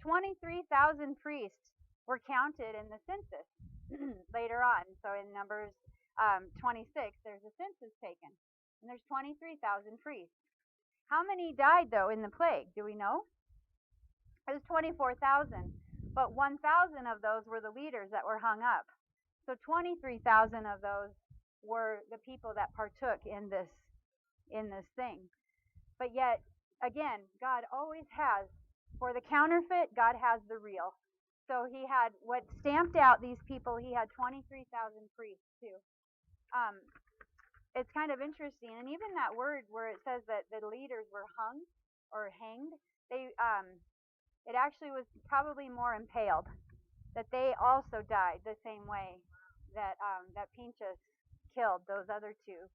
23,000 priests were counted in the census later on. So in Numbers 26, there's a census taken, and there's 23,000 priests. How many died, though, in the plague? Do we know? It was 24,000, but 1,000 of those were the leaders that were hung up. So 23,000 of those were the people that partook in this thing. But yet, again, God always has, for the counterfeit, God has the real. So he had what stamped out these people. He had 23,000 priests too. It's kind of interesting, and even that word where it says that the leaders were hung or hanged, it actually was probably more impaled. That they also died the same way that Pinchas killed those other two,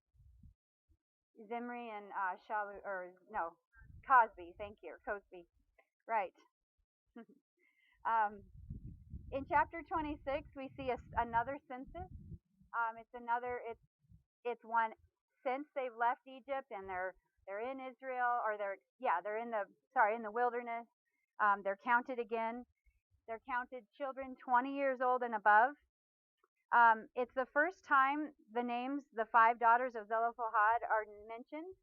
Zimri and Cosby. Thank you, Cosby. Right. In chapter 26, we see another census. It's one since they've left Egypt and they're in Israel, or they're in the wilderness. They're counted again. They're counted children 20 years old and above. It's the first time the five daughters of Zelophhad are mentioned,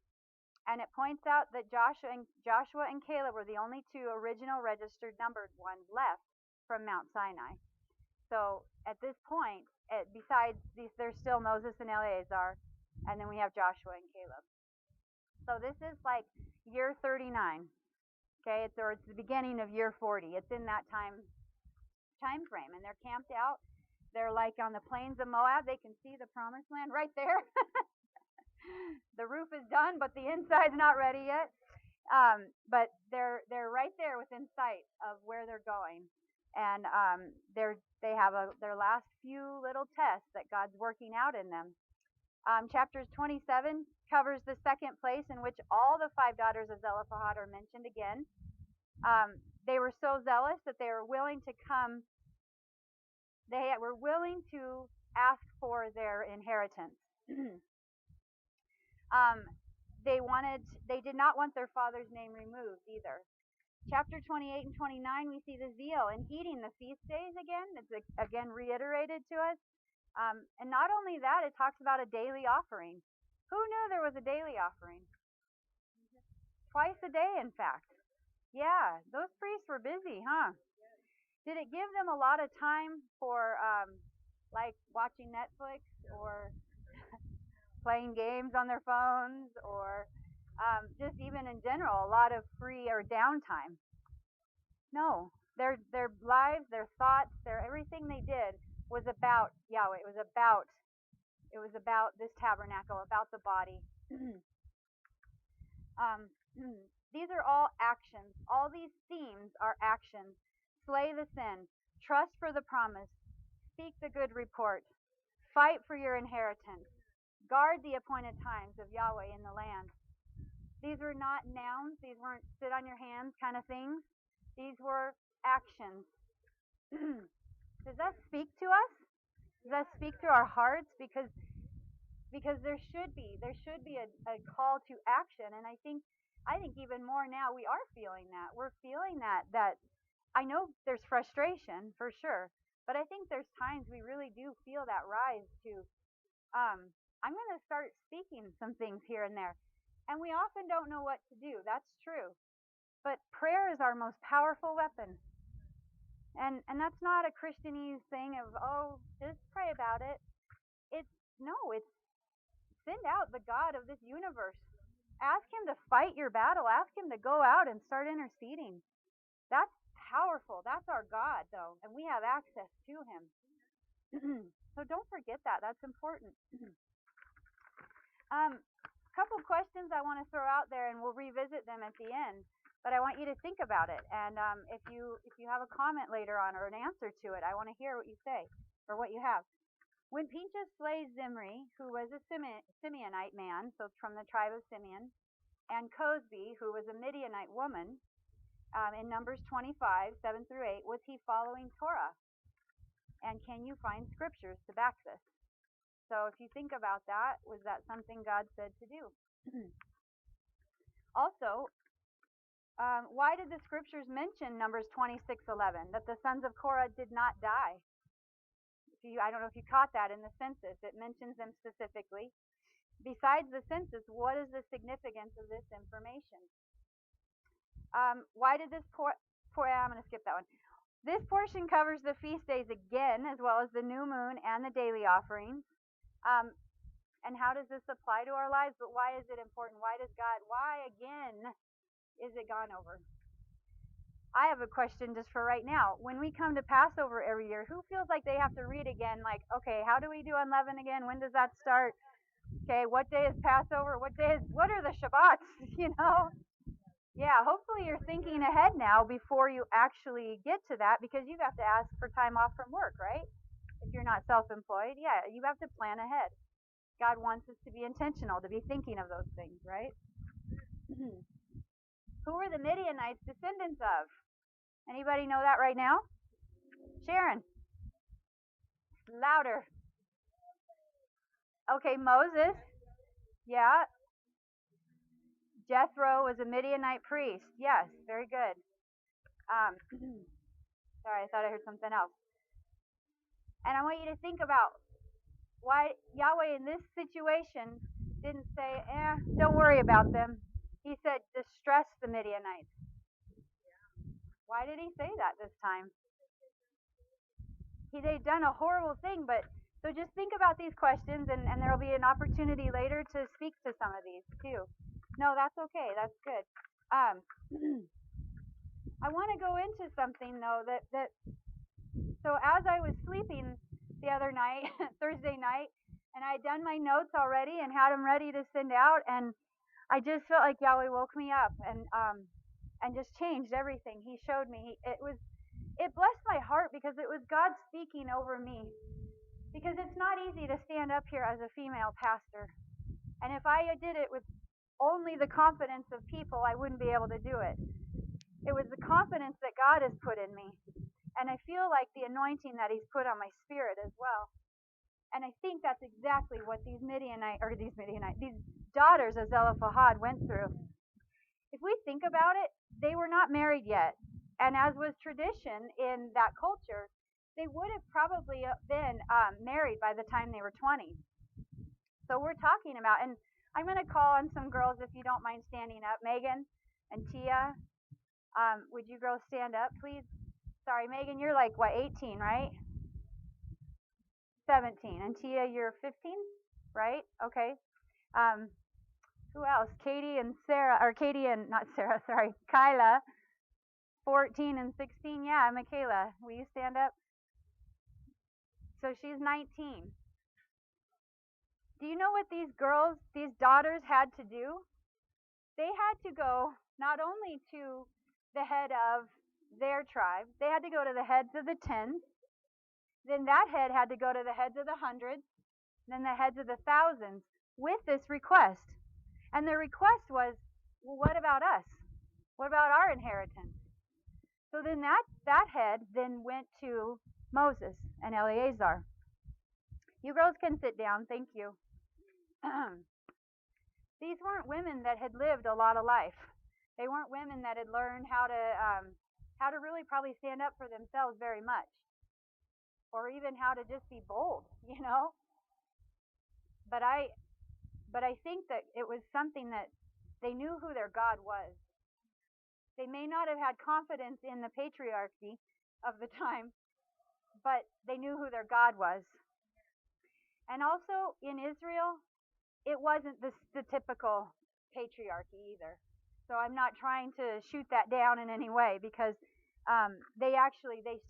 and it points out that Joshua and Caleb were the only two original registered numbered ones left from Mount Sinai. So at this point, besides these, there's still Moses and Eleazar, and then we have Joshua and Caleb. So this is like year 39. Okay, it's the beginning of year 40. It's in that time frame, and they're camped out. They're like on the plains of Moab. They can see the promised land right there. The roof is done, but the inside's not ready yet. But they're right there within sight of where they're going, and they have their last few little tests that God's working out in them. Chapters 27 covers the second place in which all the five daughters of Zelophhad are mentioned again. They were so zealous that they were willing to come. They were willing to ask for their inheritance. They did not want their father's name removed either. Chapter 28 and 29, we see the zeal in eating the feast days again. It's again reiterated to us. And not only that, it talks about a daily offering. Who knew there was a daily offering? Twice a day, in fact. Yeah, those priests were busy, huh? Did it give them a lot of time for like watching Netflix or playing games on their phones, or just even in general, a lot of free or downtime? No. Their lives, their thoughts, everything they did was about Yahweh. It was about this tabernacle, about the body. These are all actions. All these themes are actions. Slay the sin. Trust for the promise. Speak the good report. Fight for your inheritance. Guard the appointed times of Yahweh in the land. These were not nouns. These weren't sit on your hands kind of things. These were actions. Does that speak to us? Does that speak to our hearts? Because there should be a call to action, and I think even more now we are feeling that. We're feeling that I know there's frustration for sure, but I think there's times we really do feel that rise to I'm going to start speaking some things here and there. And we often don't know what to do. That's true. But prayer is our most powerful weapon. And that's not a Christianese thing of, just pray about it. It's send out the God of this universe. Ask him to fight your battle. Ask him to go out and start interceding. That's powerful. That's our God, though. And we have access to him. So don't forget that. That's important. Couple questions I want to throw out there, and we'll revisit them at the end. But I want you to think about it. And if you have a comment later on or an answer to it, I want to hear what you say or what you have. When Pinchas slays Zimri, who was a Simeonite man, so from the tribe of Simeon, and Cosby, who was a Midianite woman, in Numbers 25, 7 through 8, was he following Torah? And can you find scriptures to back this? So if you think about that, was that something God said to do? Also, Why did the scriptures mention Numbers 26:11, that the sons of Korah did not die? I don't know if you caught that in the census. It mentions them specifically. Besides the census, what is the significance of this information? Why did this I'm going to skip that one. This portion covers the feast days again, as well as the new moon and the daily offerings. And how does this apply to our lives? But why is it important? Why again is it gone over? I have a question just for right now. When we come to Passover every year, who feels like they have to read again, like, okay, how do we do unleavened again? When does that start? Okay, what day is Passover? What are the Shabbats? Yeah, hopefully you're thinking ahead now before you actually get to that, because you have to ask for time off from work, right? If you're not self-employed, yeah, you have to plan ahead. God wants us to be intentional, to be thinking of those things, right? Who were the Midianites descendants of? Anybody know that right now? Sharon. Louder. Okay, Moses. Yeah. Jethro was a Midianite priest. Yes, very good. Sorry, I thought I heard something else. And I want you to think about why Yahweh in this situation didn't say, don't worry about them. He said, distress the Midianites. Why did he say that this time? They'd done a horrible thing, but so just think about these questions, and there will be an opportunity later to speak to some of these too. No, that's okay. That's good. I want to go into something though that so as I was sleeping the other night, Thursday night, and I had done my notes already and had them ready to send out, and I just felt like Yahweh woke me up and just changed everything. He showed me. It blessed my heart because it was God speaking over me. Because it's not easy to stand up here as a female pastor. And if I did it with only the confidence of people, I wouldn't be able to do it. It was the confidence that God has put in me. And I feel like the anointing that He's put on my spirit as well. And I think that's exactly what these daughters of Zelophhad went through. If we think about it, they were not married yet. And as was tradition in that culture, they would have probably been married by the time they were 20. So we're talking about, and I'm going to call on some girls if you don't mind standing up. Megan and Tia, would you girls stand up, please? Sorry, Megan, you're like, 18, right? 17. And Tia, you're 15, right? Okay. Who else? Kyla, 14 and 16. Yeah, Michaela, will you stand up? So she's 19. Do you know what these daughters had to do? They had to go not only to the head of their tribe, they had to go to the heads of the tens, then that head had to go to the heads of the hundreds, then the heads of the thousands with this request. And the request was, well, what about us? What about our inheritance? So then that head then went to Moses and Eleazar. You girls can sit down, thank you. These weren't women that had lived a lot of life. They weren't women that had learned how to really probably stand up for themselves very much, or even how to just be bold, But I think that it was something that they knew who their God was. They may not have had confidence in the patriarchy of the time, but they knew who their God was. And also in Israel, it wasn't the typical patriarchy either. So I'm not trying to shoot that down in any way, because they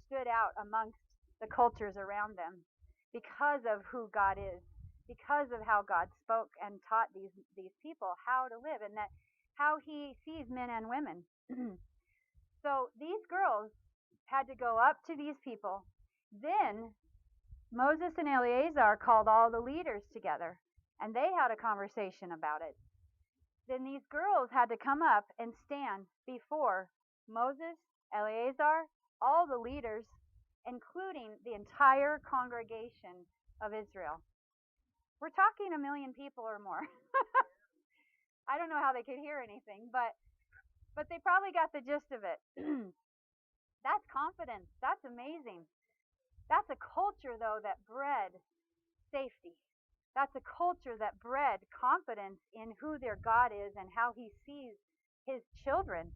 stood out amongst the cultures around them because of who God is, because of how God spoke and taught these people how to live, and that how He sees men and women. So these girls had to go up to these people. Then Moses and Eleazar called all the leaders together, and they had a conversation about it. Then these girls had to come up and stand before Moses, Eleazar, all the leaders, including the entire congregation of Israel. We're talking 1 million people or more. I don't know how they could hear anything, but But they probably got the gist of it. That's confidence. That's amazing. That's a culture, though, that bred safety. That's a culture that bred confidence in who their God is and how he sees his children.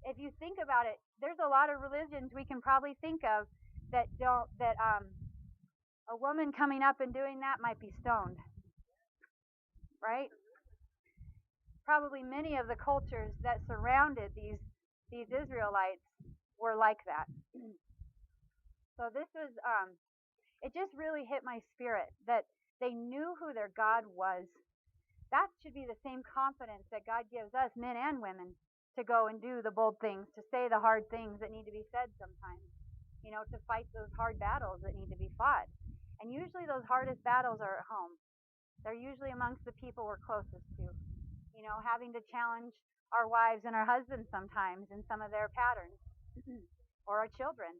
If you think about it, there's a lot of religions we can probably think of that don't that a woman coming up and doing that might be stoned, right? Probably many of the cultures that surrounded these Israelites were like that. So this was it just really hit my spirit that they knew who their God was. That should be the same confidence that God gives us, men and women, to go and do the bold things, to say the hard things that need to be said sometimes, to fight those hard battles that need to be fought. And usually those hardest battles are at home. They're usually amongst the people we're closest to. Having to challenge our wives and our husbands sometimes in some of their patterns, or our children,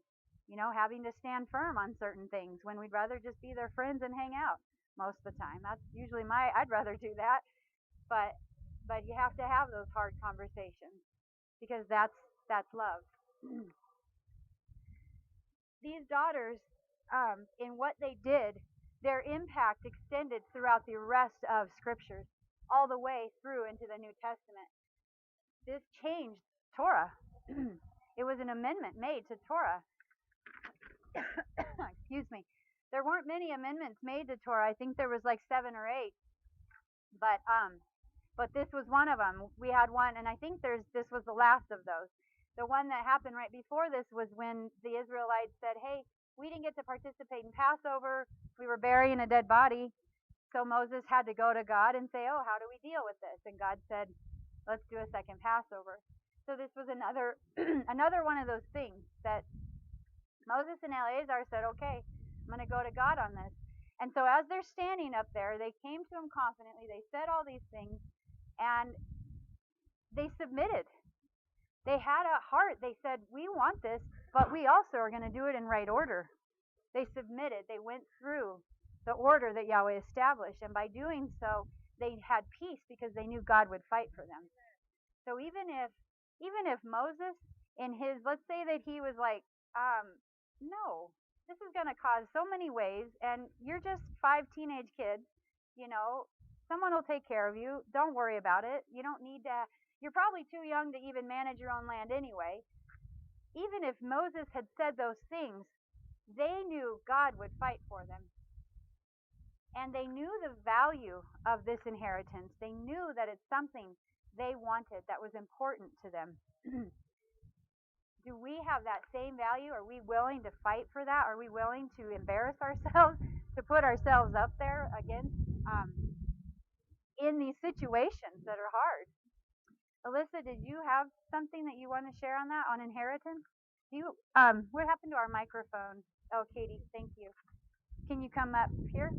having to stand firm on certain things when we'd rather just be their friends and hang out most of the time. That's usually I'd rather do that. But you have to have those hard conversations because that's love. These daughters, in what they did, their impact extended throughout the rest of scriptures, all the way through into the New Testament. This changed Torah. It was an amendment made to Torah. Excuse me. There weren't many amendments made to Torah. I think there was like 7 or 8. But this was one of them. We had one, and I think this was the last of those. The one that happened right before this was when the Israelites said, "Hey, we didn't get to participate in Passover. We were burying a dead body." So Moses had to go to God and say, "Oh, how do we deal with this?" And God said, "Let's do a second Passover." So this was another another one of those things that Moses and Eleazar said, "Okay, I'm going to go to God on this." And so as they're standing up there, they came to him confidently. They said all these things, and they submitted. They had a heart. They said, "We want this, but we also are going to do it in right order." They submitted. They went through the order that Yahweh established, and by doing so, they had peace because they knew God would fight for them. So even if Moses, in his, let's say that he was like, no, this is going to cause so many waves, and you're just 5 teenage kids, someone will take care of you. Don't worry about it. You don't need to. You're probably too young to even manage your own land anyway. Even if Moses had said those things, they knew God would fight for them. And they knew the value of this inheritance. They knew that it's something they wanted that was important to them. Do we have that same value? Are we willing to fight for that? Are we willing to embarrass ourselves, to put ourselves up there against in these situations that are hard? Alyssa, did you have something that you want to share on that, on inheritance? What happened to our microphone? Oh, Katie, thank you. Can you come up here?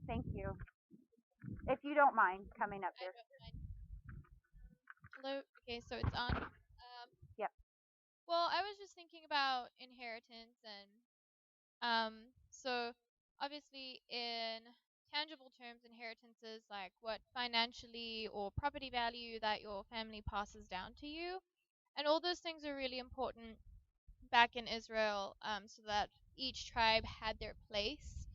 Thank you. If you don't mind coming up here. Hello. Okay, so it's on. Yep. Well, I was just thinking about inheritance, and so obviously in tangible terms, inheritance is like what financially or property value that your family passes down to you, and all those things are really important back in Israel, so that each tribe had their place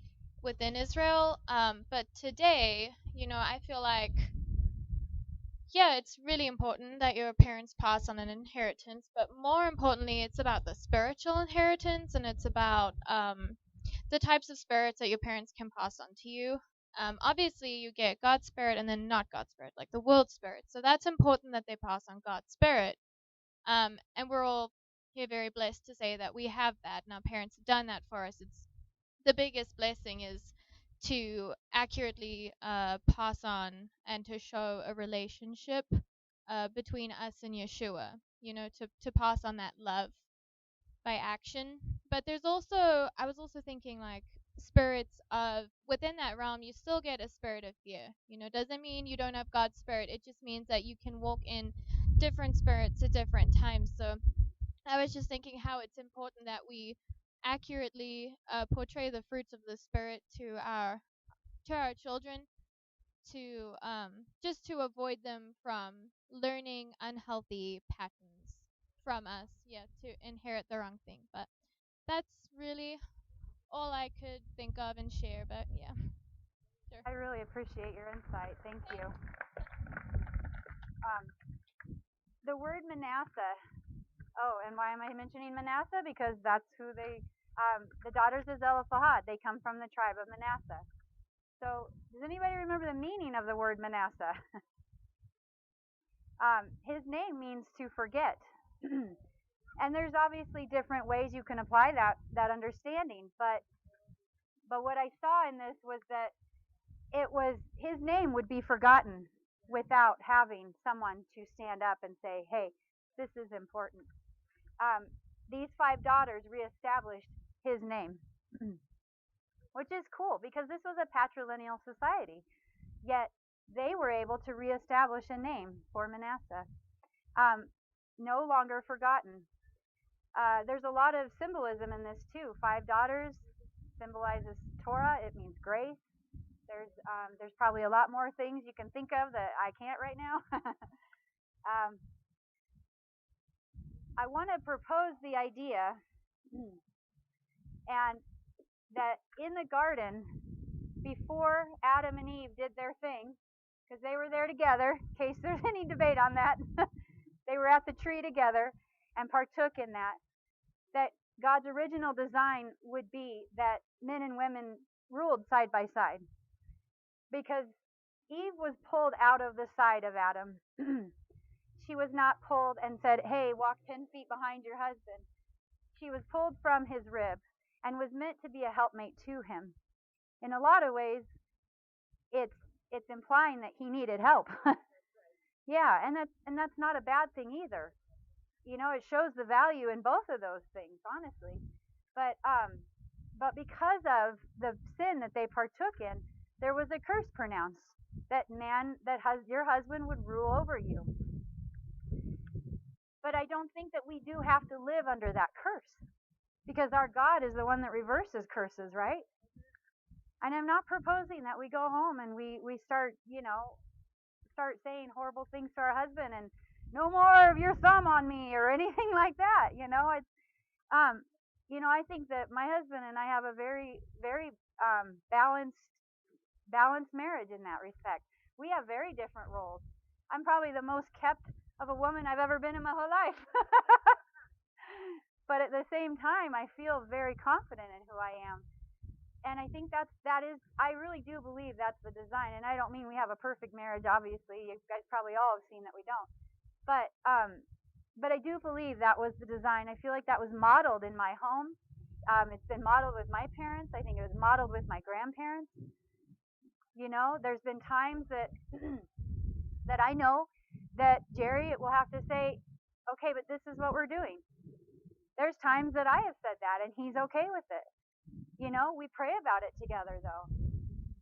within Israel. But today, I feel like, yeah, it's really important that your parents pass on an inheritance, but more importantly, it's about the spiritual inheritance, and it's about the types of spirits that your parents can pass on to you. Obviously, you get God's spirit and then not God's spirit, like the world spirit. So that's important that they pass on God's spirit. And we're all here very blessed to say that we have that, and our parents have done that for us. It's the biggest blessing is to accurately pass on and to show a relationship between us and Yeshua, to pass on that love by action. But I was also thinking like spirits of within that realm, you still get a spirit of fear. Doesn't mean you don't have God's spirit. It just means that you can walk in different spirits at different times. So I was just thinking how it's important that we accurately portray the fruits of the spirit to our children. to just to avoid them from learning unhealthy patterns from us, yeah, to inherit the wrong thing. But that's really all I could think of and share. But yeah, sure. I really appreciate your insight. Thank you. The word Manasseh. Oh, and why am I mentioning Manasseh? Because that's who the daughters of Zelophhad, they come from the tribe of Manasseh. So, does anybody remember the meaning of the word Manasseh? His name means to forget. And there's obviously different ways you can apply that understanding, but what I saw in this was that it was his name would be forgotten without having someone to stand up and say, "Hey, this is important." These 5 daughters reestablished his name, which is cool because this was a patrilineal society. Yet they were able to reestablish a name for Manasseh, no longer forgotten. There's a lot of symbolism in this too. 5 daughters symbolizes Torah. It means grace. There's probably a lot more things you can think of that I can't right now. I want to propose the idea, and that in the garden, before Adam and Eve did their thing, because they were there together, in case there's any debate on that, they were at the tree together and partook in that God's original design would be that men and women ruled side by side. Because Eve was pulled out of the side of Adam. She was not pulled and said, "Hey, walk 10 feet behind your husband." She was pulled from his rib and was meant to be a helpmate to him. In a lot of ways, it's implying that he needed help. Yeah, and that's not a bad thing either. It shows the value in both of those things, honestly. But because of the sin that they partook in, there was a curse pronounced that your husband would rule over you. But I don't think that we do have to live under that curse, because our God is the one that reverses curses, right? And I'm not proposing that we go home and we start saying horrible things to our husband and no more of your thumb on me or anything like that. It's I think that my husband and I have a very, very balanced marriage in that respect. We have very different roles. I'm probably the most kept of a woman I've ever been in my whole life. But at the same time, I feel very confident in who I am. And I think I really do believe that's the design. And I don't mean we have a perfect marriage, obviously. You guys probably all have seen that we don't. But I do believe that was the design. I feel like that was modeled in my home. It's been modeled with my parents. I think it was modeled with my grandparents. There's been times that that I know that Jerry will have to say, "Okay, but this is what we're doing." There's times that I have said that, and he's okay with it. We pray about it together, though.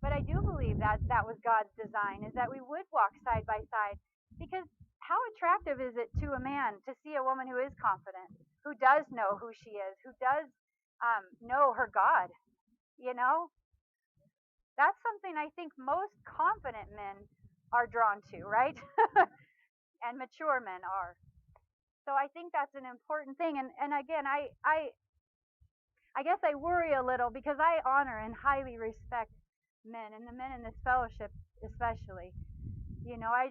But I do believe that was God's design, is that we would walk side by side. Because how attractive is it to a man to see a woman who is confident, who does know who she is, who does know her God? That's something I think most confident men are drawn to, right? And mature men are. So I think that's an important thing. And again, I guess I worry a little because I honor and highly respect men, and the men in this fellowship especially.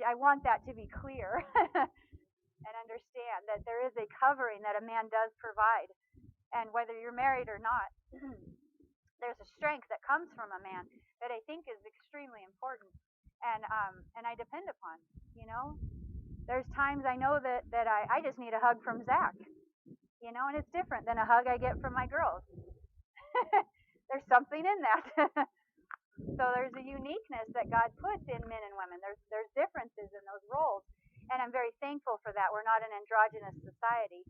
I want that to be clear and understand that there is a covering that a man does provide. And whether you're married or not, there's a strength that comes from a man that I think is extremely important and I depend upon. There's times I know that I just need a hug from Zach. And it's different than a hug I get from my girls. There's something in that. So there's a uniqueness that God puts in men and women. There's differences in those roles, and I'm very thankful for that. We're not an androgynous society.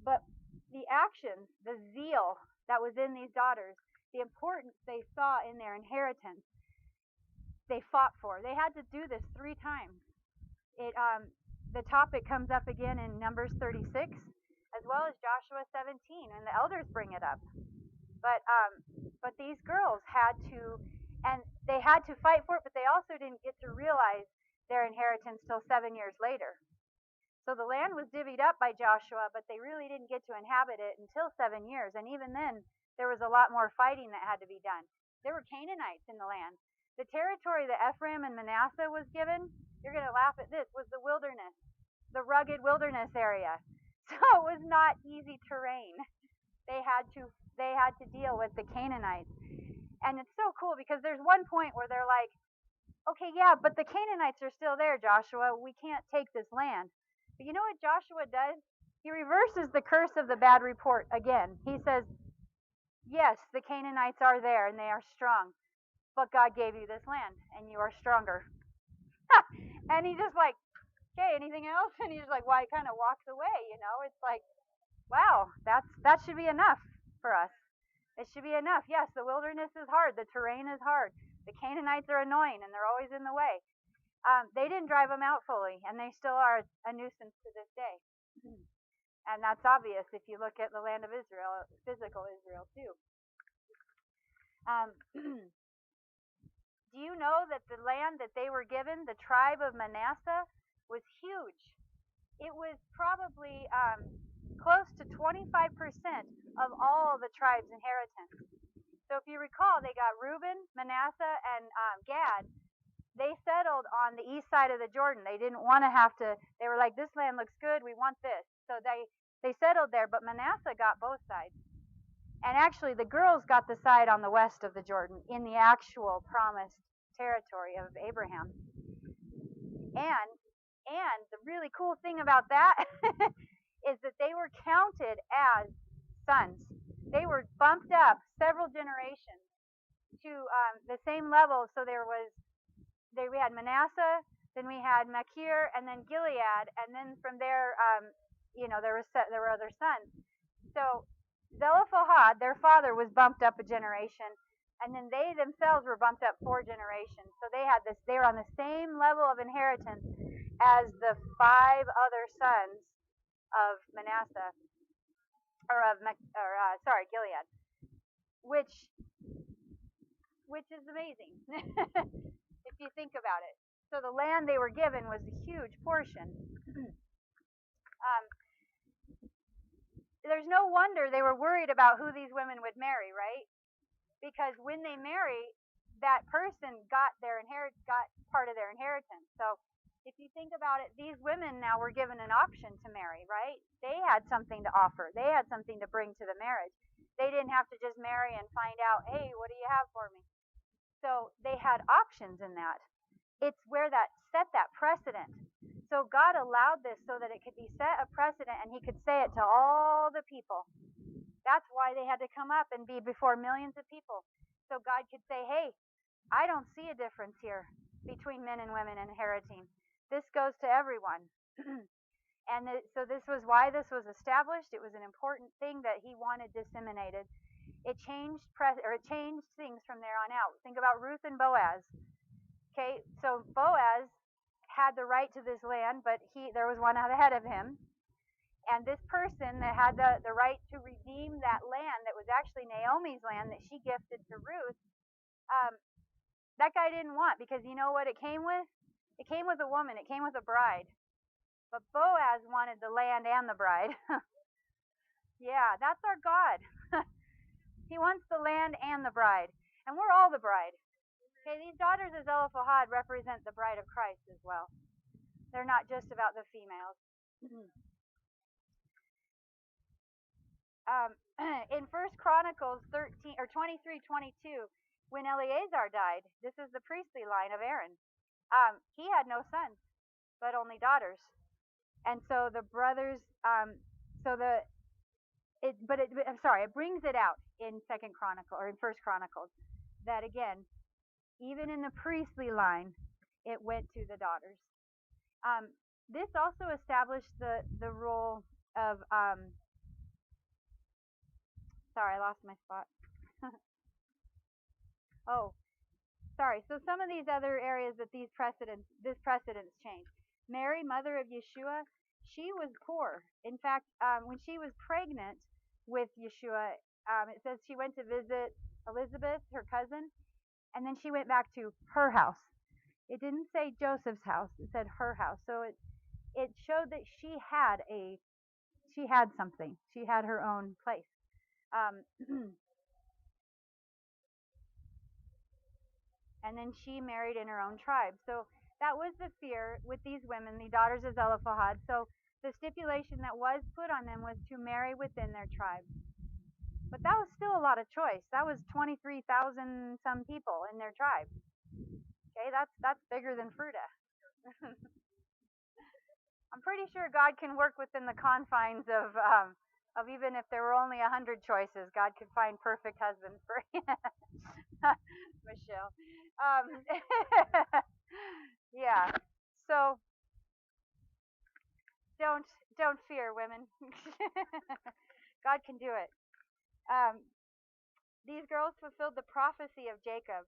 But the actions, the zeal that was in these daughters, the importance they saw in their inheritance, they fought for. They had to do this 3 times. The topic comes up again in Numbers 36, as well as Joshua 17, and the elders bring it up. But But these girls had to, and they had to fight for it, but they also didn't get to realize their inheritance till 7 years later. So the land was divvied up by Joshua, but they really didn't get to inhabit it until 7 years. And even then, there was a lot more fighting that had to be done. There were Canaanites in the land. The territory that Ephraim and Manasseh was given, you're going to laugh at this, was the wilderness, the rugged wilderness area. So it was not easy terrain. They had to deal with the Canaanites. And it's so cool because there's one point where they're like, okay, yeah, but the Canaanites are still there, Joshua. We can't take this land. But you know what Joshua does? He reverses the curse of the bad report again. He says, yes, the Canaanites are there and they are strong, but God gave you this land and you are stronger. And he's just like, okay, anything else? And he's like, well, he kind of walks away, you know. It's like, wow, that should be enough for us. It should be enough. Yes, the wilderness is hard. The terrain is hard. The Canaanites are annoying and they're always in the way. They didn't drive them out fully, and they still are a nuisance to this day. And that's obvious if you look at the land of Israel, physical Israel too. Do you know that the land that they were given, the tribe of Manasseh, was huge? It was probably close to 25% of all the tribe's inheritance. So if you recall, they got Reuben, Manasseh, and Gad. They settled on the east side of the Jordan. They didn't want to have to, they were like, this land looks good, we want this. So they settled there, but Manasseh got both sides. And actually, the girls got the side on the west of the Jordan in the actual promised territory of Abraham. And the really cool thing about that is that they were counted as sons. They were bumped up several generations to the same level. So we had Manasseh, then we had Machir, and then Gilead, and then from there, there were other sons. So Zelophhad, their father, was bumped up a generation, and then they themselves were bumped up 4 generations. So they were on the same level of inheritance as the 5 other sons of Manasseh, Gilead, which is amazing. If you think about it. So the land they were given was a huge portion. There's no wonder they were worried about who these women would marry, right? Because when they marry, that person got part of their inheritance. So if you think about it, these women now were given an option to marry, right? They had something to offer. They had something to bring to the marriage. They didn't have to just marry and find out, hey, what do you have for me? So they had options in that. It's where that set that precedent. So God allowed this so that it could be set a precedent and he could say it to all the people. That's why they had to come up and be before millions of people. So God could say, hey, I don't see a difference here between men and women inheriting. This goes to everyone. So this was why this was established. It was an important thing that he wanted disseminated. It changed things from there on out. Think about Ruth and Boaz. Okay, so Boaz had the right to this land, but there was one ahead of him. And this person that had the right to redeem that land that was actually Naomi's land that she gifted to Ruth, that guy didn't want, because you know what it came with? It came with a woman. It came with a bride. But Boaz wanted the land and the bride. Yeah, that's our God. He wants the land and the bride. And we're all the bride. Okay, these daughters of Zelophhad represent the bride of Christ as well. They're not just about the females. In 1 Chronicles 23:22, when Eleazar died, this is the priestly line of Aaron. He had no sons, but only daughters. And so the brothers, it brings it out in 2 Chronicle or in 1 Chronicles that again, even in the priestly line, it went to the daughters. This also established the role of. Sorry, I lost my spot. Oh, sorry. So some of these other areas that this precedence changed. Mary, mother of Yeshua, she was poor. In fact, when she was pregnant with Yeshua, it says she went to visit Elizabeth, her cousin, and then she went back to her house. It didn't say Joseph's house; it said her house. So it showed that she had something. She had her own place. Um, and then she married in her own tribe. So that was the fear with these women, the daughters of Zelophhad. So the stipulation that was put on them was to marry within their tribe. But that was still a lot of choice. That was 23,000 some people in their tribe. Okay, that's bigger than Fruta. I'm pretty sure God can work within the confines of even if there were only 100 choices, God could find perfect husbands for Michelle. Um, yeah. So don't don't fear, women. God can do it. Um, these girls fulfilled the prophecy of Jacob.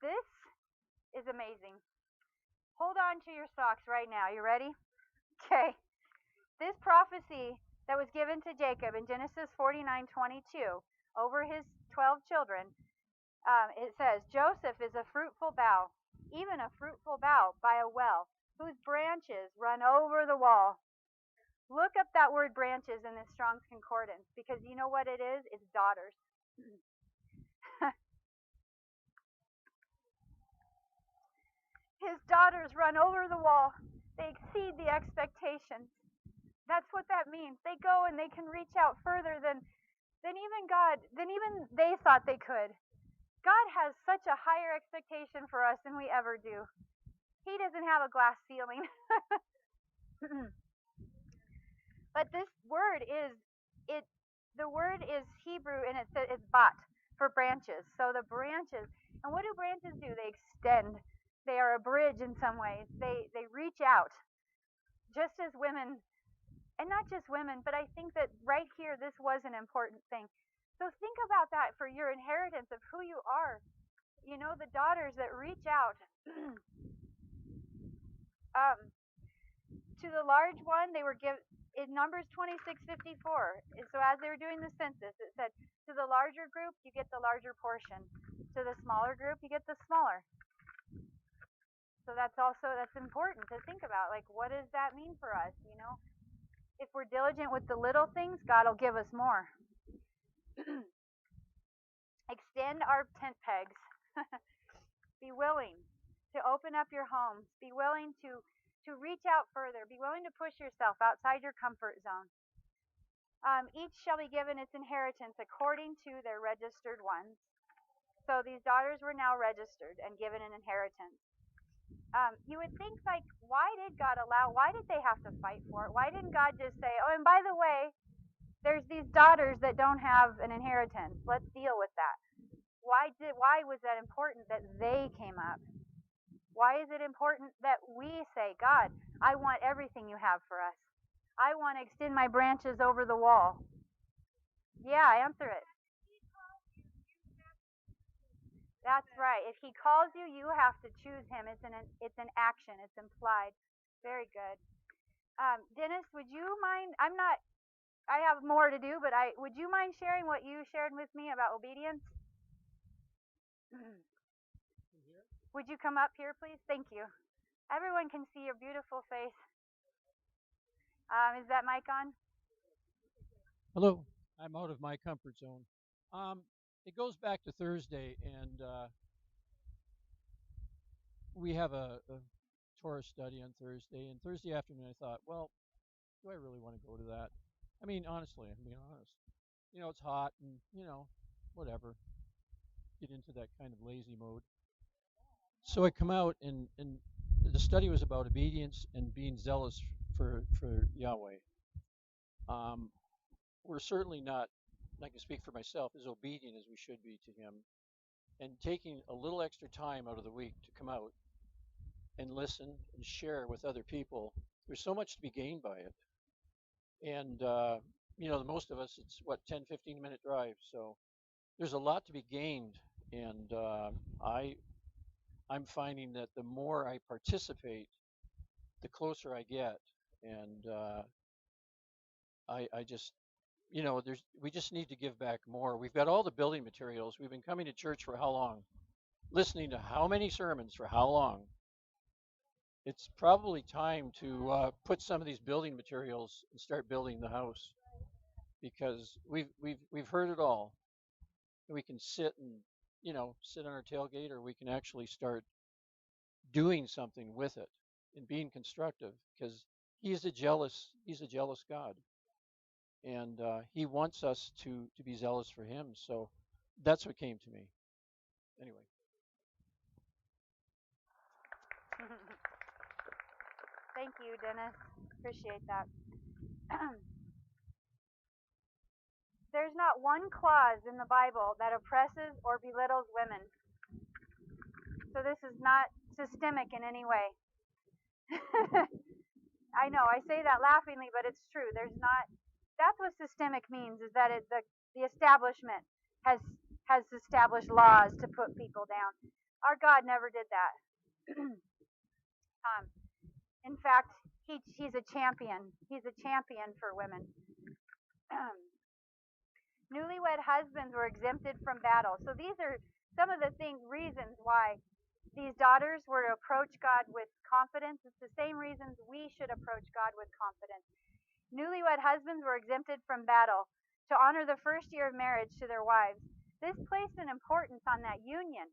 This is amazing. Hold on to your socks right now. You ready? Okay. This prophecy that was given to Jacob in Genesis 49:22 over his 12 children, it says, Joseph is a fruitful bough, even a fruitful bough by a well, whose branches run over the wall. Look up that word branches in the Strong's Concordance, because you know what it is? It's daughters. His daughters run over the wall. They exceed the expectations. That's what that means. They go and they can reach out further than even they thought they could. God has such a higher expectation for us than we ever do. He doesn't have a glass ceiling. But this word is it the word is Hebrew, and it's bat for branches. So the branches, and what do branches do? They extend. They are a bridge in some ways. They reach out. Just as women, and not just women, but I think that right here this was an important thing. So think about that for your inheritance of who you are. You know, the daughters that reach out. To the large one, they were given in Numbers 26:54. So as they were doing the census, it said, to the larger group, you get the larger portion. To the smaller group, you get the smaller. So that's important to think about. Like, what does that mean for us? You know, if we're diligent with the little things, God will give us more. Extend our tent pegs. Be willing to open up your homes. Be willing to reach out further. Be willing to push yourself outside your comfort zone. Each shall be given its inheritance according to their registered ones. So these daughters were now registered and given an inheritance. You would think, like, why did God allow? Why did they have to fight for it? Why didn't God just say, oh, and by the way, there's these daughters that don't have an inheritance. Let's deal with that. Why was that important that they came up? Why is it important that we say, God, I want everything you have for us. I want to extend my branches over the wall. Yeah, answer it. That's right. If he calls you, you have to choose him. It's an action. It's implied. Very good. Dennis, would you mind? I have more to do, but would you mind sharing what you shared with me about obedience? Would you come up here, please? Thank you. Everyone can see your beautiful face. Is that mic on? Hello. I'm out of my comfort zone. It goes back to Thursday, and we have a Torah study on Thursday. And Thursday afternoon, I thought, well, do I really want to go to that? I mean, honestly, I'm being honest. You know, it's hot, and whatever. Get into that kind of lazy mode. So I come out, and the study was about obedience and being zealous for Yahweh. We're certainly not, I can speak for myself, as obedient as we should be to him. And taking a little extra time out of the week to come out and listen and share with other people, there's so much to be gained by it. And, most of us, it's 10, 15-minute drive. So there's a lot to be gained. And I'm finding that the more I participate, the closer I get. And I just we just need to give back more. We've got all the building materials. We've been coming to church for how long? Listening to how many sermons for how long? It's probably time to put some of these building materials and start building the house, because we've heard it all. We can sit and sit on our tailgate, or we can actually start doing something with it and being constructive, because he's a jealous God, and he wants us to be zealous for him. So that's what came to me. Anyway. Thank you, Dennis. Appreciate that. There's not one clause in the Bible that oppresses or belittles women. So this is not systemic in any way. I know, I say that laughingly, but it's true. That's what systemic means, is that the establishment has established laws to put people down. Our God never did that. In fact, he's a champion. He's a champion for women. Newlywed husbands were exempted from battle. So these are some of the reasons why these daughters were to approach God with confidence. It's the same reasons we should approach God with confidence. Newlywed husbands were exempted from battle to honor the first year of marriage to their wives. This placed an importance on that union.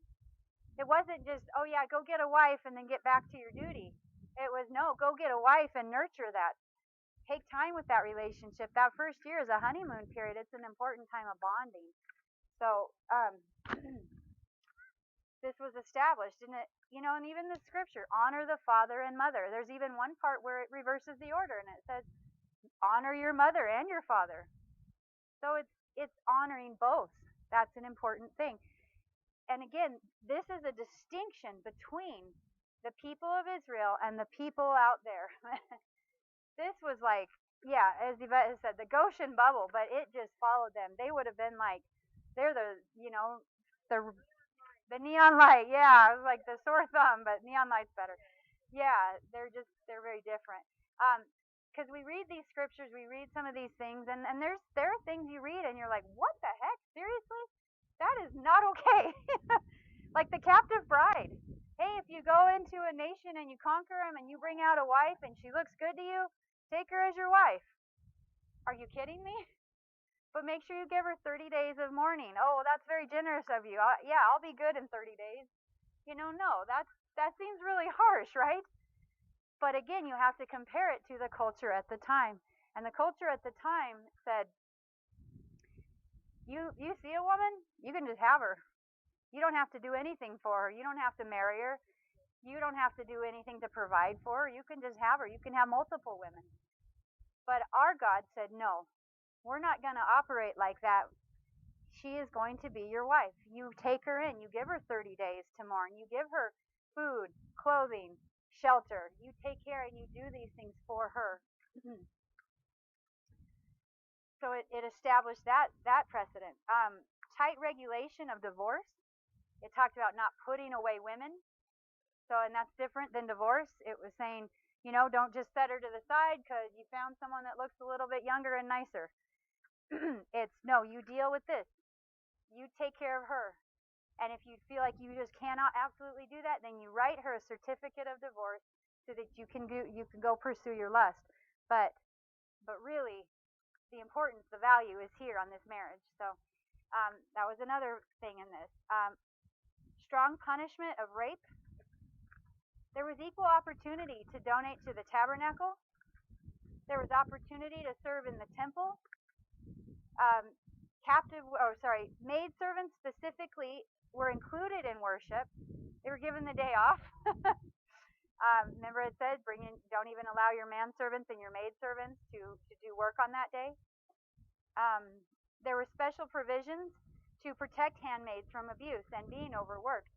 It wasn't just, oh yeah, go get a wife and then get back to your duty. It was, no, go get a wife and nurture that. Take time with that relationship. That first year is a honeymoon period. It's an important time of bonding. So this was established, and and even the scripture, honor the father and mother. There's even one part where it reverses the order, and it says, honor your mother and your father. So it's honoring both. That's an important thing. And again, this is a distinction between the people of Israel and the people out there. This was like, yeah, as Yvette has said, the Goshen bubble, but it just followed them. They would have been like, they're the neon light. Yeah, it was like the sore thumb, but neon light's better. Yeah, they're very different. Because we read these scriptures, we read some of these things, and there are things you read and you're like, what the heck? Seriously? That is not okay. Like the captive bride. Hey, if you go into a nation and you conquer them and you bring out a wife and she looks good to you, take her as your wife. Are you kidding me? But make sure you give her 30 days of mourning. Oh, that's very generous of you. Yeah, I'll be good in 30 days. No, that seems really harsh, right? But again, you have to compare it to the culture at the time. And the culture at the time said, you see a woman, you can just have her. You don't have to do anything for her. You don't have to marry her. You don't have to do anything to provide for her. You can just have her. You can have multiple women. But our God said, no, we're not going to operate like that. She is going to be your wife. You take her in. You give her 30 days to mourn. You give her food, clothing, shelter. You take care and you do these things for her. So it established that precedent. Tight regulation of divorce. It talked about not putting away women. So, and that's different than divorce. It was saying, don't just set her to the side because you found someone that looks a little bit younger and nicer. It's, no, you deal with this. You take care of her. And if you feel like you just cannot absolutely do that, then you write her a certificate of divorce so that you can go pursue your lust. But really, the importance, the value is here on this marriage. So that was another thing in this. Strong punishment of rape. There was equal opportunity to donate to the tabernacle. There was opportunity to serve in the temple. Maid servants specifically were included in worship. They were given the day off. Remember it said, don't even allow your manservants and your maidservants to do work on that day. There were special provisions to protect handmaids from abuse and being overworked.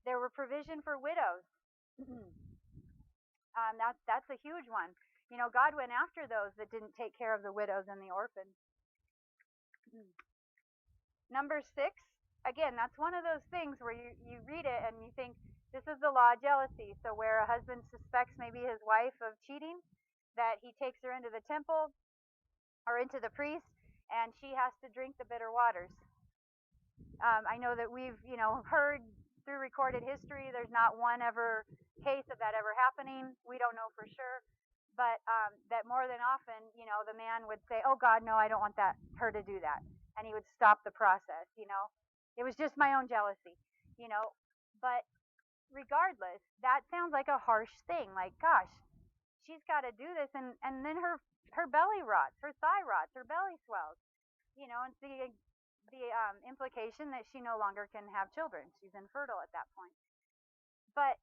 There were provision for widows. That's a huge one. God went after those that didn't take care of the widows and the orphans. Number 6, again, that's one of those things where you read it and you think, this is the law of jealousy. So where a husband suspects maybe his wife of cheating, that he takes her into the temple, or into the priest, and she has to drink the bitter waters. I know that we've, heard through recorded history, there's not one ever case of that ever happening. We don't know for sure, but that more than often, the man would say, "Oh God, no, I don't want her to do that," and he would stop the process. It was just my own jealousy, you know. But regardless, that sounds like a harsh thing. Like, gosh, she's got to do this, and then her belly rots, her thigh rots, her belly swells, and the implication that she no longer can have children. She's infertile at that point. But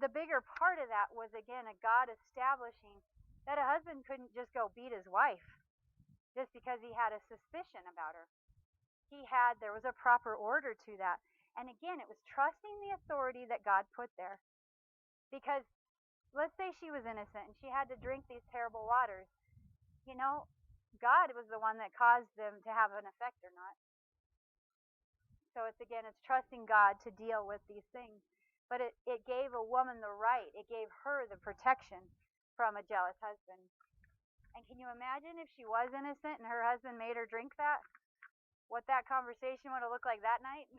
the bigger part of that was, again, a God establishing that a husband couldn't just go beat his wife just because he had a suspicion about her. There was a proper order to that. And again, it was trusting the authority that God put there. Because let's say she was innocent and she had to drink these terrible waters. God was the one that caused them to have an effect or not. So it's trusting God to deal with these things. But it gave a woman the right. It gave her the protection from a jealous husband. And can you imagine if she was innocent and her husband made her drink that? What that conversation would have looked like that night?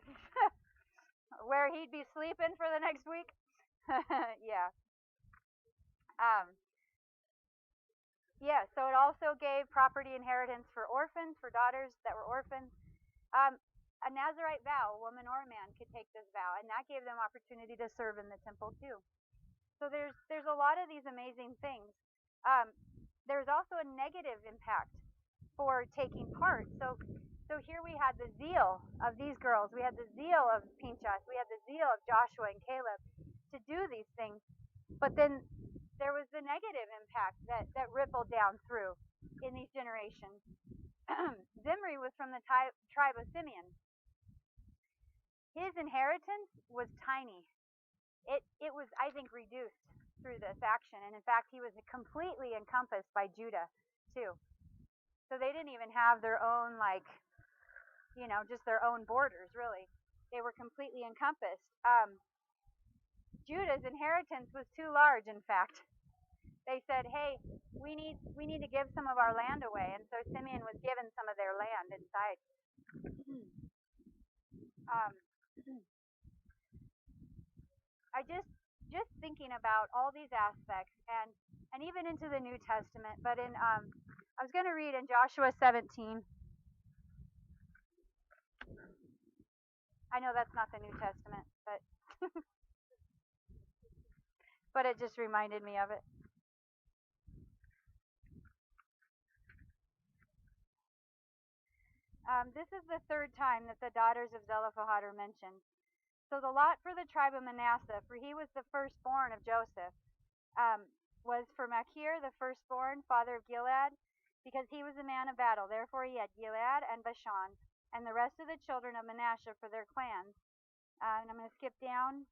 Where he'd be sleeping for the next week? Yeah. So it also gave property inheritance for orphans, for daughters that were orphans. A Nazirite vow, a woman or a man could take this vow, and that gave them opportunity to serve in the temple too. So there's a lot of these amazing things. There's also a negative impact for taking part. So here we had the zeal of these girls. We had the zeal of Pinchas. We had the zeal of Joshua and Caleb to do these things. But then there was the negative impact that rippled down through in these generations. Zimri was from the tribe of Simeon. His inheritance was tiny. It was, I think, reduced through this action. And in fact, he was completely encompassed by Judah, too. So they didn't even have their own, just their own borders, really. They were completely encompassed. Judah's inheritance was too large, in fact. They said, "Hey, we need to give some of our land away," and so Simeon was given some of their land inside. I just thinking about all these aspects, and even into the New Testament. But I was going to read in Joshua 17. I know that's not the New Testament, but but it just reminded me of it. This is the third time that the daughters of Zelophhad are mentioned. So the lot for the tribe of Manasseh, for he was the firstborn of Joseph, was for Machir, the firstborn, father of Gilead, because he was a man of battle. Therefore he had Gilead and Bashan, and the rest of the children of Manasseh for their clans. And I'm going to skip down.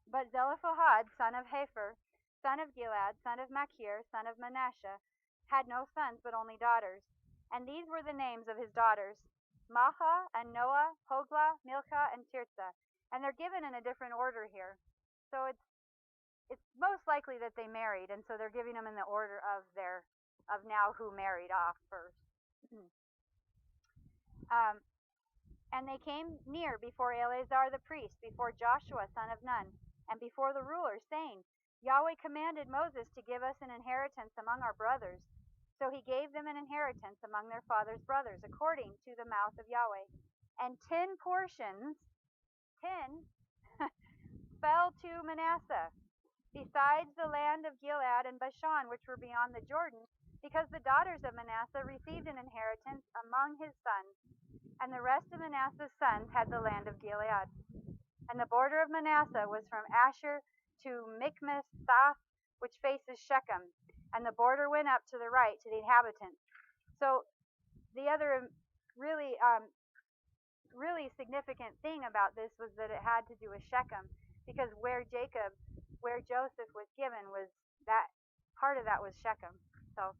But Zelophhad, son of Hepher, son of Gilead, son of Machir, son of Manasseh, had no sons but only daughters. And these were the names of his daughters: Macha and Noah, Hoglah, Milcah, and Tirzah. And they're given in a different order here. So it's most likely that they married, and so they're giving them in the order of now who married off first. And they came near before Eleazar the priest, before Joshua son of Nun, and before the rulers, saying, Yahweh commanded Moses to give us an inheritance among our brothers. So he gave them an inheritance among their father's brothers, according to the mouth of Yahweh. And 10 portions, 10, fell to Manasseh, besides the land of Gilead and Bashan, which were beyond the Jordan, because the daughters of Manasseh received an inheritance among his sons. And the rest of Manasseh's sons had the land of Gilead. And the border of Manasseh was from Asher to Michmash, which faces Shechem. And the border went up to the right to the inhabitants. So the other really significant thing about this was that it had to do with Shechem, because where Joseph was given, was that part of that was Shechem. So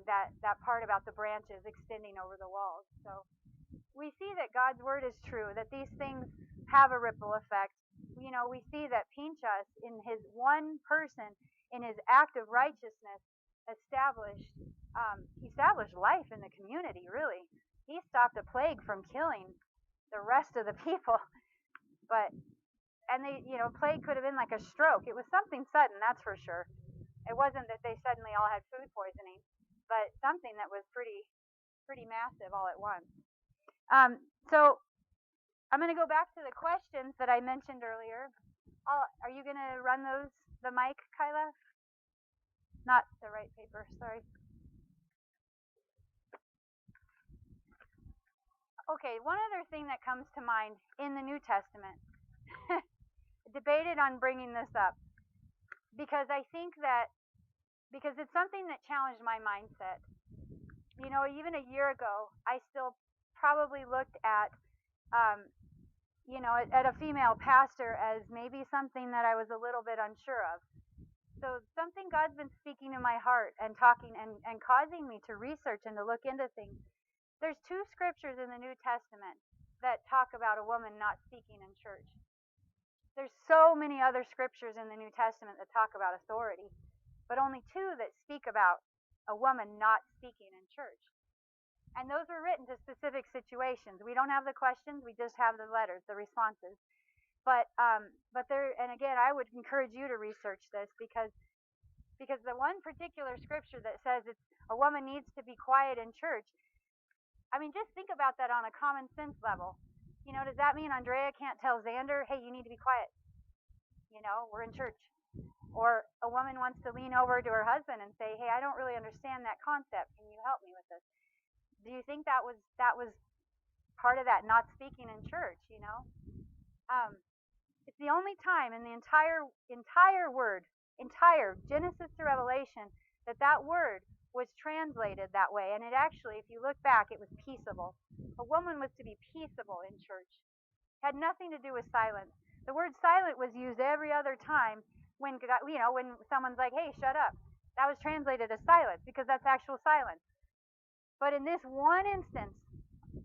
that part about the branches extending over the walls. So we see that God's word is true, that these things have a ripple effect. We see that Pinchas, in his one person, in his act of righteousness, established life in the community. Really, he stopped a plague from killing the rest of the people. But and they, plague could have been like a stroke. It was something sudden, that's for sure. It wasn't that they suddenly all had food poisoning, but something that was pretty massive all at once. So I'm going to go back to the questions that I mentioned earlier. Are you going to run the mic, Kyla? Not the right paper, sorry. Okay, one other thing that comes to mind in the New Testament. Debated on bringing this up because I think that because it's something that challenged my mindset. Even a year ago, I still probably looked at at a female pastor as maybe something that I was a little bit unsure of. So something God's been speaking to my heart and talking and causing me to research and to look into things. There's 2 scriptures in the New Testament that talk about a woman not speaking in church. There's so many other scriptures in the New Testament that talk about authority, but only 2 that speak about a woman not speaking in church. And those were written to specific situations. We don't have the questions, we just have the letters, the responses. But there, and again, I would encourage you to research this because the one particular scripture that says a woman needs to be quiet in church. I mean, just think about that on a common sense level. Does that mean Andrea can't tell Xander, hey, you need to be quiet? We're in church. Or a woman wants to lean over to her husband and say, hey, I don't really understand that concept. Can you help me with this? Do you think that was part of that not speaking in church? It's the only time in the entire Genesis to Revelation that word was translated that way. And it actually, if you look back, it was peaceable. A woman was to be peaceable in church. It had nothing to do with silence. The word silent was used every other time when someone's like, hey, shut up. That was translated as silence because that's actual silence. But in this one instance,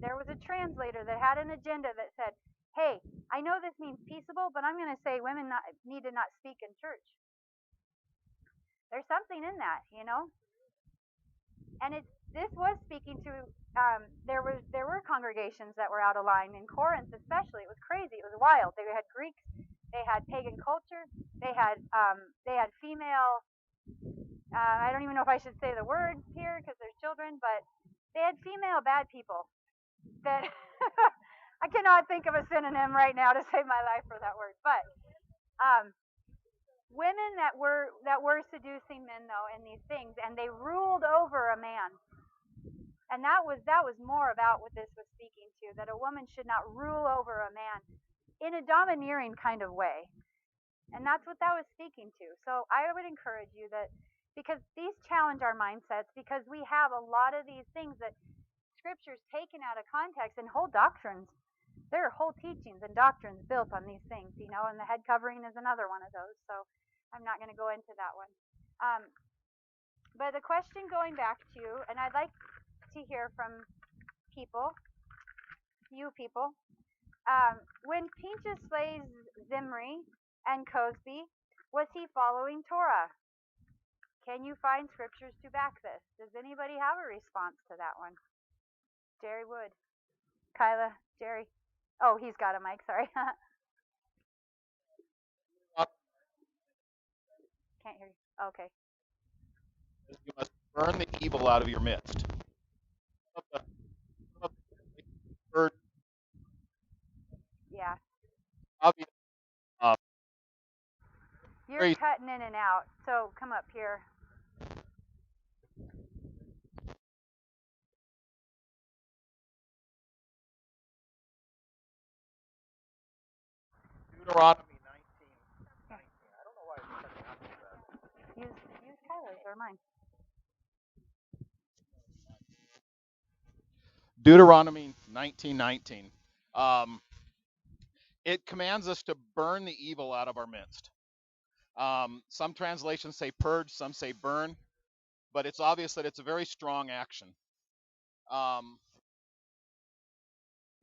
there was a translator that had an agenda that said, hey, I know this means peaceable, but I'm going to say women need to not speak in church. There's something in that, And this was speaking to, there were congregations that were out of line. In Corinth especially, it was crazy. It was wild. They had Greeks. They had pagan culture. They had female, I don't even know if I should say the word here because there's children, but they had female bad people that I cannot think of a synonym right now to save my life for that word. But women that were seducing men though in these things, and they ruled over a man. And that was more about what this was speaking to, that a woman should not rule over a man in a domineering kind of way. And that's what that was speaking to. So I would encourage you that, because these challenge our mindsets, because we have a lot of these things that Scripture's taken out of context, and whole doctrines. There are whole teachings and doctrines built on these things, and the head covering is another one of those. So I'm not going to go into that one. But the question going back to, and I'd like to hear from you people, when Pinchas slays Zimri and Cosby, was he following Torah? Can you find scriptures to back this? Does anybody have a response to that one? Jerry Wood. Kyla, Jerry. Oh, he's got a mic, sorry. Can't hear you. Okay. You must burn the evil out of your midst. Yeah. You're cutting in and out, so come up here. Deuteronomy 19. I don't know why it's cutting out like that. Use Kyla's or mine. Deuteronomy 19:19. It commands us to burn the evil out of our midst. Some translations say purge, some say burn, but it's obvious that it's a very strong action.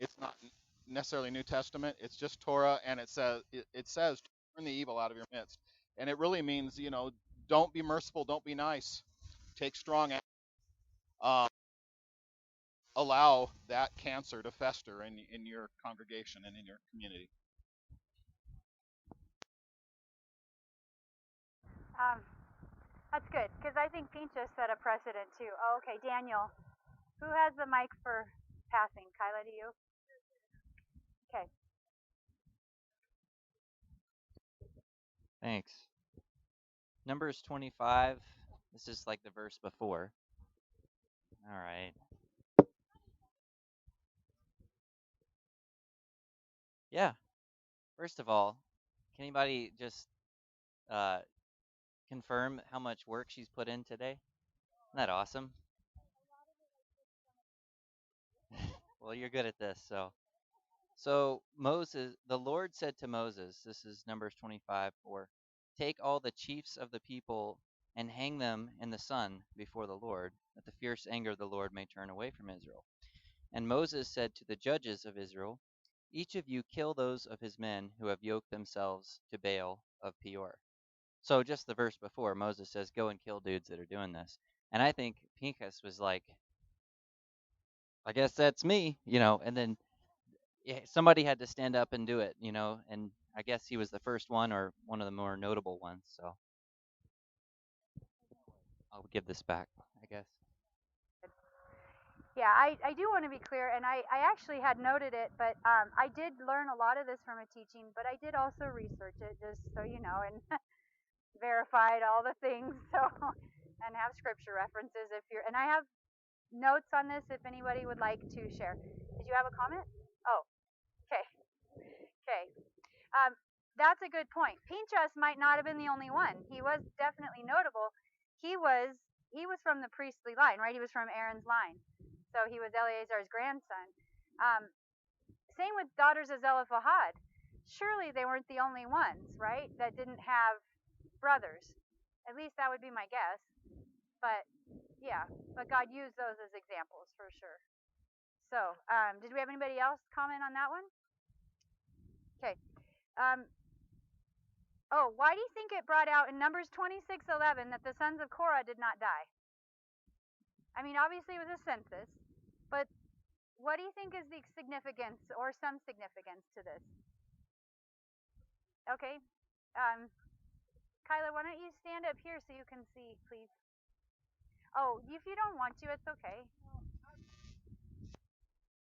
It's not necessarily New Testament, it's just Torah, and it says to burn the evil out of your midst. And it really means, don't be merciful, don't be nice take strong action, allow that cancer to fester in your congregation and in your community. That's good, because I think Pinchas set a precedent too. Oh, okay, Daniel. Who has the mic for passing? Kyla, do you? Okay. Thanks. Numbers 25. This is like the verse before. All right. Yeah. First of all, can anybody just confirm how much work she's put in today? Isn't that awesome? Well, you're good at this. So Moses, the Lord said to Moses, this is Numbers 25:4, take all the chiefs of the people and hang them in the sun before the Lord, that the fierce anger of the Lord may turn away from Israel. And Moses said to the judges of Israel, each of you kill those of his men who have yoked themselves to Baal of Peor. So just the verse before, Moses says, go and kill dudes that are doing this. And I think Pinchas was like, I guess that's me, and then somebody had to stand up and do it, and I guess he was the first one or one of the more notable ones. So I'll give this back, I guess. Yeah, I do want to be clear, and I actually had noted it, but I did learn a lot of this from a teaching, but I did also research it, just so you know, and verified all the things, so, and have scripture references if you're, and I have notes on this if anybody would like to share. Did you have a comment? Oh, okay. Okay. That's a good point. Pinchas might not have been the only one. He was definitely notable. He was from the priestly line, right? He was from Aaron's line. So he was Eleazar's grandson. Same with daughters of Zelophhad. Surely they weren't the only ones, right, that didn't have brothers. At least that would be my guess. But yeah, but God used those as examples for sure. So, did we have anybody else comment on that one? Okay. Oh, why do you think it brought out in Numbers 26:11 that the sons of Korah did not die? I mean, obviously it was a census, but what do you think is the significance or some significance to this? Okay. Kyla, why don't you stand up here so you can see, please? Oh, if you don't want to, it's okay.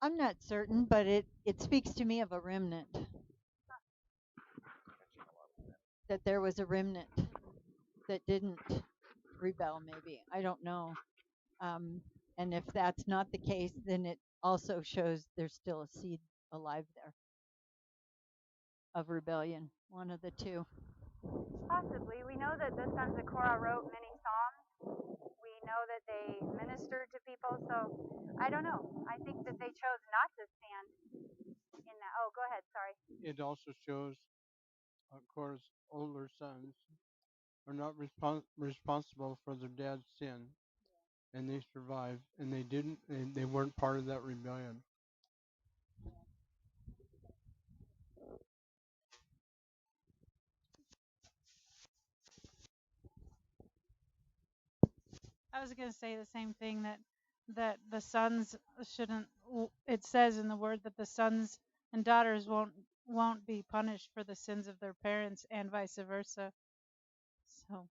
I'm not certain, but it speaks to me of a remnant. That there was a remnant that didn't rebel, maybe. I don't know. And if that's not the case, then it also shows there's still a seed alive there of rebellion, one of the two. Possibly. We know that the sons of Korah wrote many psalms. We know that they ministered to people, so I don't know. I think that they chose not to stand in that. Oh, go ahead, sorry. It also shows, of course, older sons are not responsible for their dad's sin, and they survived, and they weren't part of that rebellion. I was going to say the same thing, that the sons shouldn't. It says in the word that the sons and daughters won't be punished for the sins of their parents, and vice versa. So.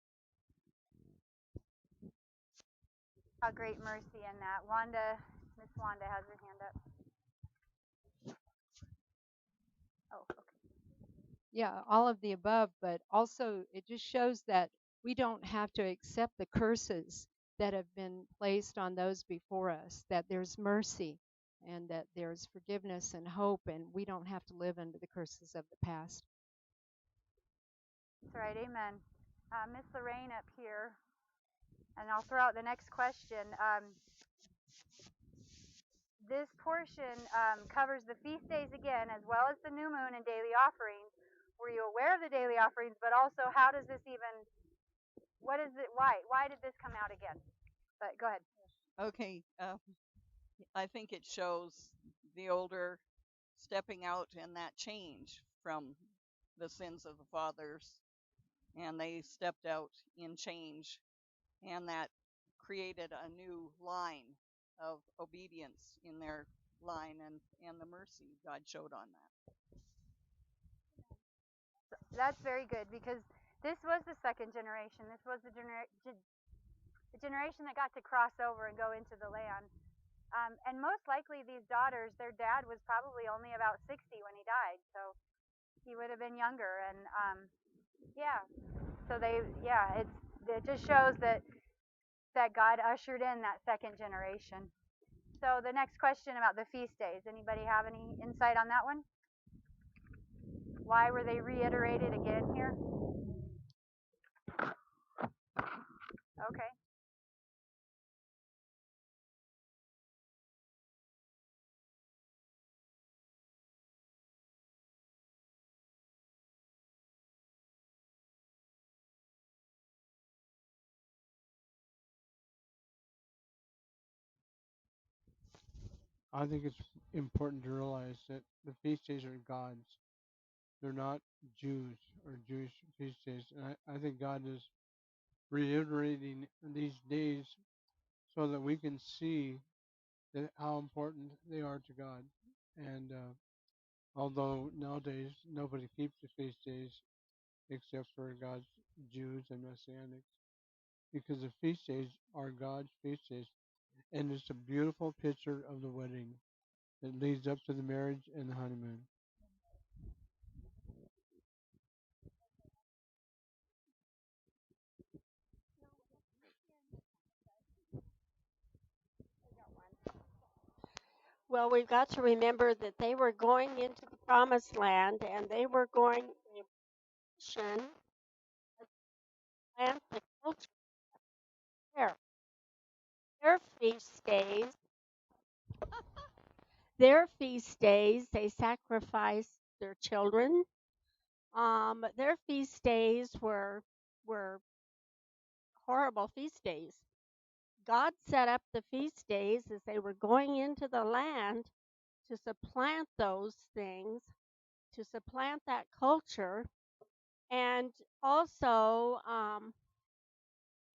A great mercy in that. Miss Wanda has her hand up. Oh, okay. Yeah, all of the above, but also it just shows that we don't have to accept the curses that have been placed on those before us, that there's mercy and that there's forgiveness and hope, and we don't have to live under the curses of the past. That's right, amen. Miss Lorraine up here, and I'll throw out the next question. This portion covers the feast days again, as well as the new moon and daily offerings. Were you aware of the daily offerings, but also how does this even, what is it, why did this come out again? But go ahead. Okay, I think it shows the older stepping out and that change from the sins of the fathers, and they stepped out in change, and that created a new line of obedience in their line, and the mercy God showed on that. That's very good, because this was the second generation. This was the generation that got to cross over and go into the land. And most likely these daughters, their dad was probably only about 60 when he died, so he would have been younger. And yeah, so it just shows that God ushered in that second generation. So the next question about the feast days, anybody have any insight on that one? Why were they reiterated again here? Okay. I think it's important to realize that the feast days are God's. They're not Jews or Jewish feast days. And I think God is reiterating these days so that we can see that how important they are to God. And although nowadays nobody keeps the feast days except for God's Jews and Messianics, because the feast days are God's feast days. And it's a beautiful picture of the wedding that leads up to the marriage and the honeymoon. Well, we've got to remember that they were going into the promised land and they were going to plant the culture there. Their feast days, they sacrificed their children. Their feast days were horrible feast days. God set up the feast days as they were going into the land to supplant those things, to supplant that culture. And also,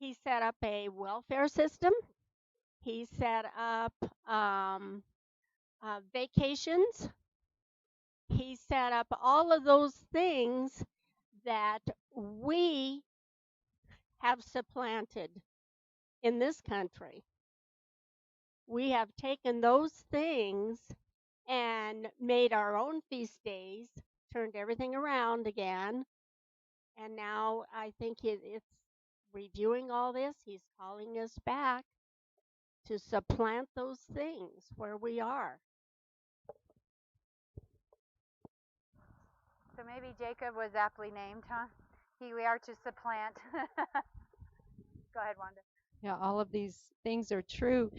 he set up a welfare system. He set up vacations. He set up all of those things that we have supplanted in this country. We have taken those things and made our own feast days, turned everything around again. And now I think it's reviewing all this. He's calling us back to supplant those things where we are. So maybe Jacob was aptly named, huh? We are to supplant. Go ahead, Wanda. Yeah, all of these things are true.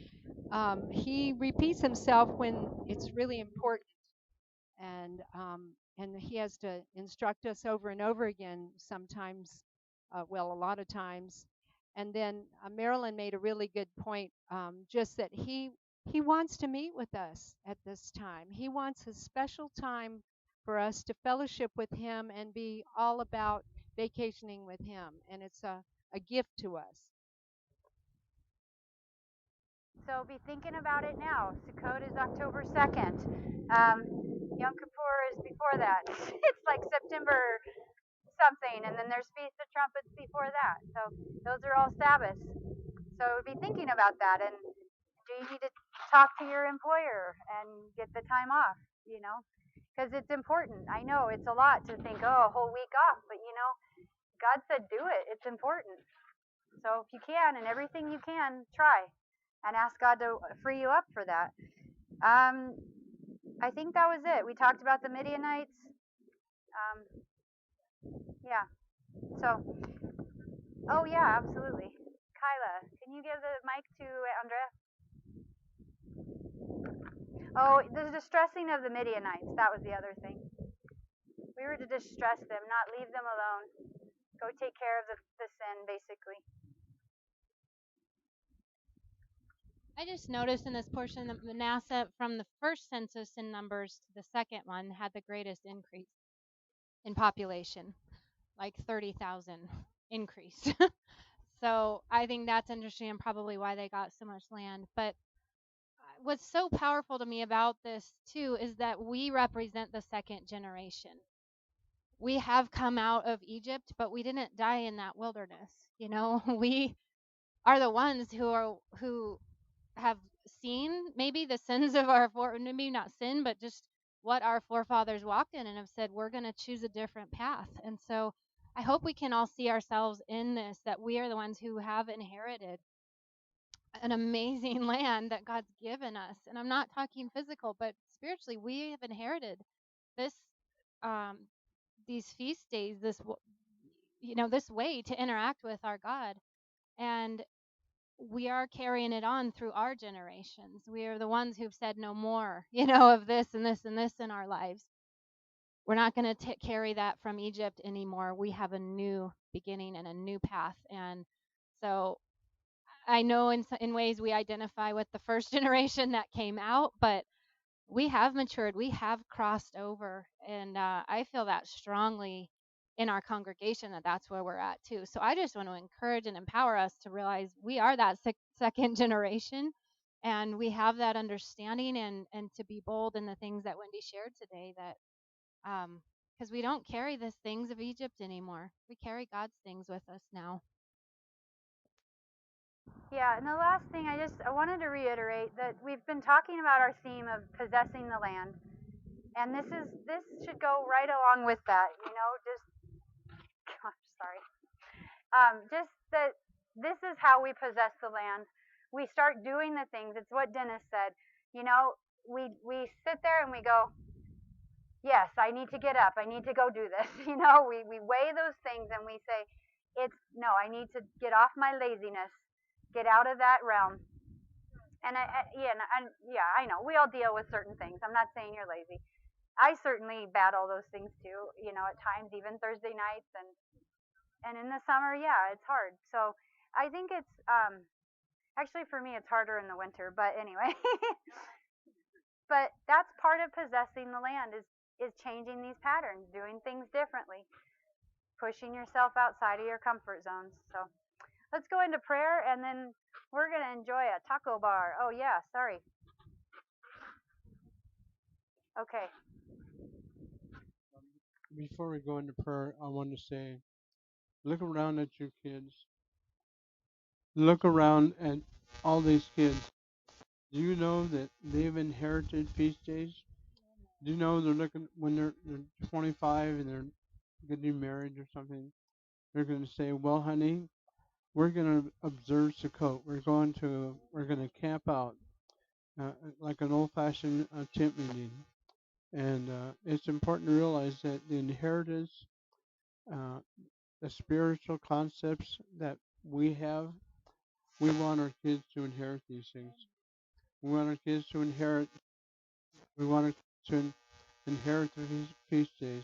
He repeats himself when it's really important, and he has to instruct us over and over again. Sometimes, well, a lot of times. And then Marilyn made a really good point, just that he wants to meet with us at this time. He wants a special time for us to fellowship with him and be all about vacationing with him, and it's a gift to us. So be thinking about it now. Sukkot is October 2nd. Yom Kippur is before that. It's like September something, and then there's Feast of Trumpets before that. So those are all Sabbaths. So be thinking about that. And do you need to talk to your employer and get the time off, because it's important. I know it's a lot to think, oh, a whole week off, but God said do it. It's important. So if you can, and everything you can, try and ask God to free you up for that. I think that was it. We talked about the Midianites. Yeah. So, oh yeah, absolutely. Kyla, can you give the mic to Andrea? Oh, the distressing of the Midianites. That was the other thing. We were to distress them, not leave them alone. Go take care of the sin, basically. I just noticed in this portion that Manasseh, from the first census in Numbers to the second one, had the greatest increase in population, like 30,000 increase. So I think that's interesting and probably why they got so much land. But what's so powerful to me about this too is that we represent the second generation. We have come out of Egypt, but we didn't die in that wilderness. You know, we are the ones who have seen maybe the sins of our maybe not sin, but just what our forefathers walked in and have said we're going to choose a different path. And so I hope we can all see ourselves in this, that we are the ones who have inherited an amazing land that God's given us. And I'm not talking physical, but spiritually, we have inherited this, um, these feast days, this way to interact with our God. And we are carrying it on through our generations. We are the ones who've said no more, of this and this and this in our lives. We're not going to carry that from Egypt anymore. We have a new beginning and a new path. And so I know in ways we identify with the first generation that came out, but we have matured. We have crossed over. And I feel that strongly in our congregation that that's where we're at too. So I just want to encourage and empower us to realize we are that second generation, and we have that understanding, and to be bold in the things that Wendi shared today, that because we don't carry the things of Egypt anymore. We carry God's things with us now. Yeah, and the last thing I wanted to reiterate that we've been talking about our theme of possessing the land, and this should go right along with that. Just sorry, just that this is how we possess the land. We start doing the things. It's what Dennis said. We sit there and we go, yes, I need to get up. I need to go do this. We weigh those things and we say, no, I need to get off my laziness, get out of that realm. And I know we all deal with certain things. I'm not saying you're lazy. I certainly battle those things too. At times, even Thursday nights and in the summer, yeah, it's hard. So I think it's actually for me it's harder in the winter. But anyway, but that's part of possessing the land is changing these patterns, doing things differently, pushing yourself outside of your comfort zones. So let's go into prayer, and then we're going to enjoy a taco bar. Oh, yeah, sorry. Okay. Before we go into prayer, I want to say, look around at your kids. Look around at all these kids. Do you know that they've inherited feast days? Do you know they're looking when they're 25 and they're getting married or something? They're going to say, "Well, honey, we're going to observe Sukkot. We're going to camp out like an old-fashioned tent meeting." And it's important to realize that the inheritance, uh, the spiritual concepts that we have, we want our kids to inherit these things. We want our kids to inherit. We want to inherit the feast days.